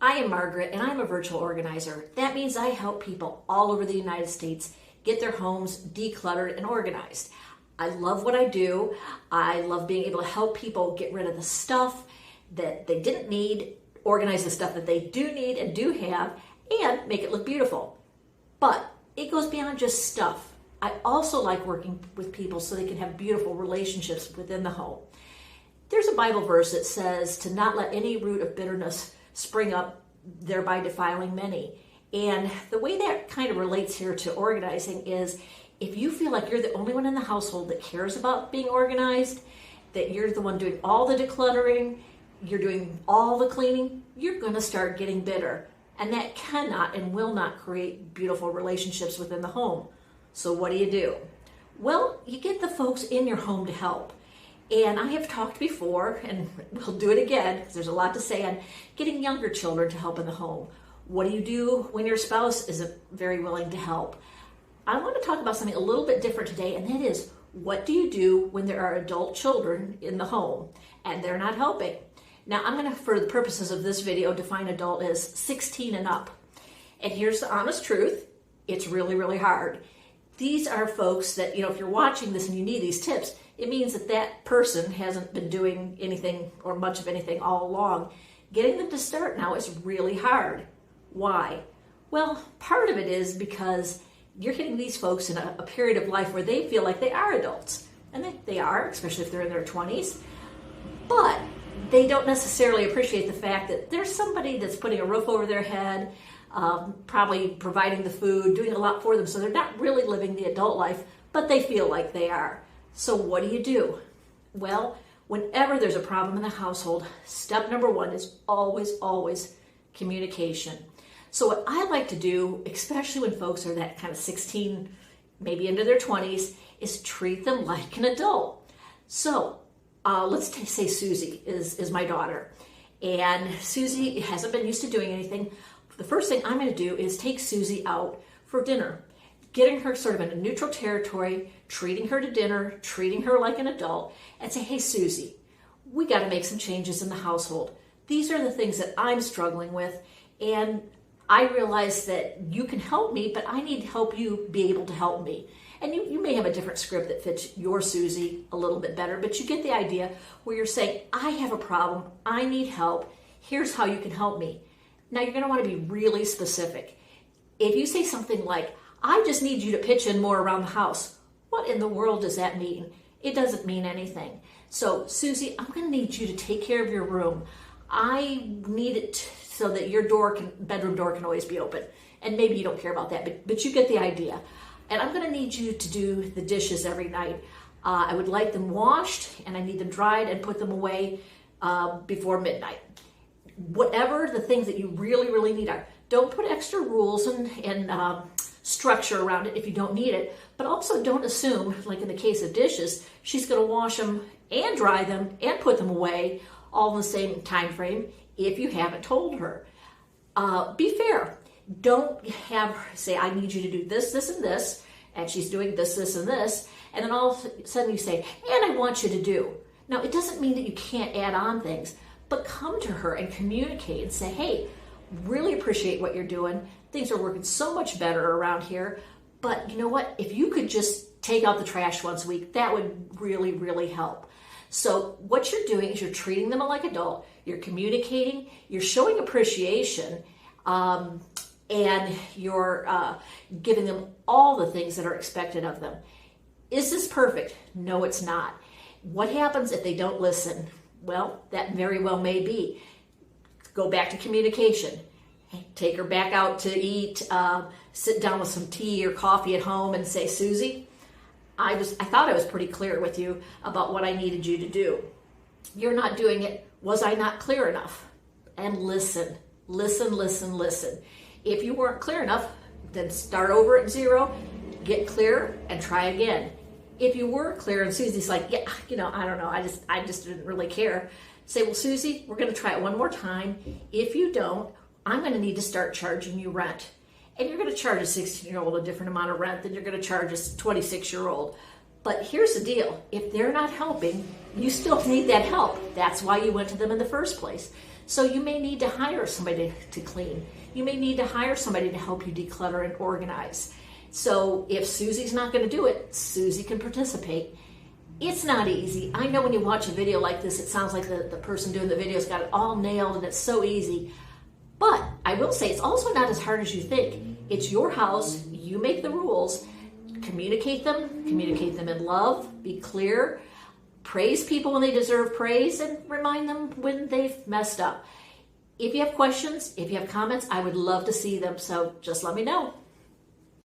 I am Margaret and I'm a virtual organizer. That means I help people all over the United States get their homes decluttered and organized. I love what I do. I love being able to help people get rid of the stuff that they didn't need, organize the stuff that they do need and do have, and make it look beautiful. But it goes beyond just stuff. I also like working with people so they can have beautiful relationships within the home. There's a Bible verse that says to not let any root of bitterness spring up, thereby defiling many. And the way that kind of relates here to organizing is if you feel like you're the only one in the household that cares about being organized, that you're the one doing all the decluttering, you're doing all the cleaning, you're going to start getting bitter. And that cannot and will not create beautiful relationships within the home. So what do? Well, you get the folks in your home to help. And I have talked before, and we'll do it again, because there's a lot to say on getting younger children to help in the home. What do you do when your spouse isn't very willing to help? I want to talk about something a little bit different today, and that is, what do you do when there are adult children in the home and they're not helping? Now, I'm going to, for the purposes of this video, define adult as 16 and up. And here's the honest truth. It's really, really hard. These are folks that, if you're watching this and you need these tips, it means that that person hasn't been doing anything or much of anything all along. Getting them to start now is really hard. Why? Well, part of it is because you're hitting these folks in a period of life where they feel like they are adults. And they are, especially if they're in their 20s. But they don't necessarily appreciate the fact that there's somebody that's putting a roof over their head, probably providing the food, doing a lot for them. So they're not really living the adult life, but they feel like they are. So what do? Well, whenever there's a problem in the household, step number one is always communication. So what I like to do, especially when folks are that kind of 16, maybe into their 20s, is treat them like an adult. So let's say Susie is my daughter, and Susie hasn't been used to doing anything. The first thing I'm going to do is take Susie out for dinner, getting her sort of in a neutral territory, treating her to dinner, treating her like an adult, and say, hey, Susie, we got to make some changes in the household. These are the things that I'm struggling with, and I realize that you can help me, but I need to help you be able to help me. And you may have a different script that fits your Susie a little bit better, but you get the idea where you're saying, I have a problem, I need help, here's how you can help me. Now you're going to want to be really specific. If you say something like, I just need you to pitch in more around the house, what in the world does that mean? It doesn't mean anything. So Susie, I'm going to need you to take care of your room. I need it so that your bedroom door can always be open. And maybe you don't care about that, but you get the idea. And I'm going to need you to do the dishes every night. I would like them washed, and I need them dried and put them away before midnight. Whatever the things that you really need are. Don't put extra rules and structure around it if you don't need it, but also don't assume, like in the case of dishes, she's going to wash them and dry them and put them away all in the same time frame if you haven't told her. Be fair. Don't have her say, I need you to do this, this, and this, and she's doing this, this, and this, and then all of a sudden you say, and I want you to do. Now, it doesn't mean that you can't add on things, but come to her and communicate and say, hey, really appreciate what you're doing. Things are working so much better around here, but you know what? If you could just take out the trash once a week, that would really help. So what you're doing is you're treating them like an adult, you're communicating, you're showing appreciation, and you're giving them all the things that are expected of them. Is this perfect? No, it's not. What happens if they don't listen? Well, that very well may be. Go back to communication. Take her back out to eat, sit down with some tea or coffee at home and say, Susie, I thought I was pretty clear with you about what I needed you to do. You're not doing it. Was I not clear enough? And listen. If you weren't clear enough, then start over at zero, get clear, and try again. If you were clear and Susie's like, yeah, I don't know, I just didn't really care, say, well, Susie, we're going to try it one more time. If you don't, I'm going to need to start charging you rent. And you're going to charge a 16-year-old a different amount of rent than you're going to charge a 26-year-old. But here's the deal. If they're not helping, you still need that help. That's why you went to them in the first place. So you may need to hire somebody to clean. You may need to hire somebody to help you declutter and organize. So if Susie's not going to do it, Susie can participate. It's not easy. I know when you watch a video like this, it sounds like the person doing the video's got it all nailed and it's so easy. But I will say it's also not as hard as you think. It's your house. You make the rules. Communicate them in love, be clear, praise people when they deserve praise, and remind them when they've messed up. If you have questions, if you have comments, I would love to see them. So just let me know.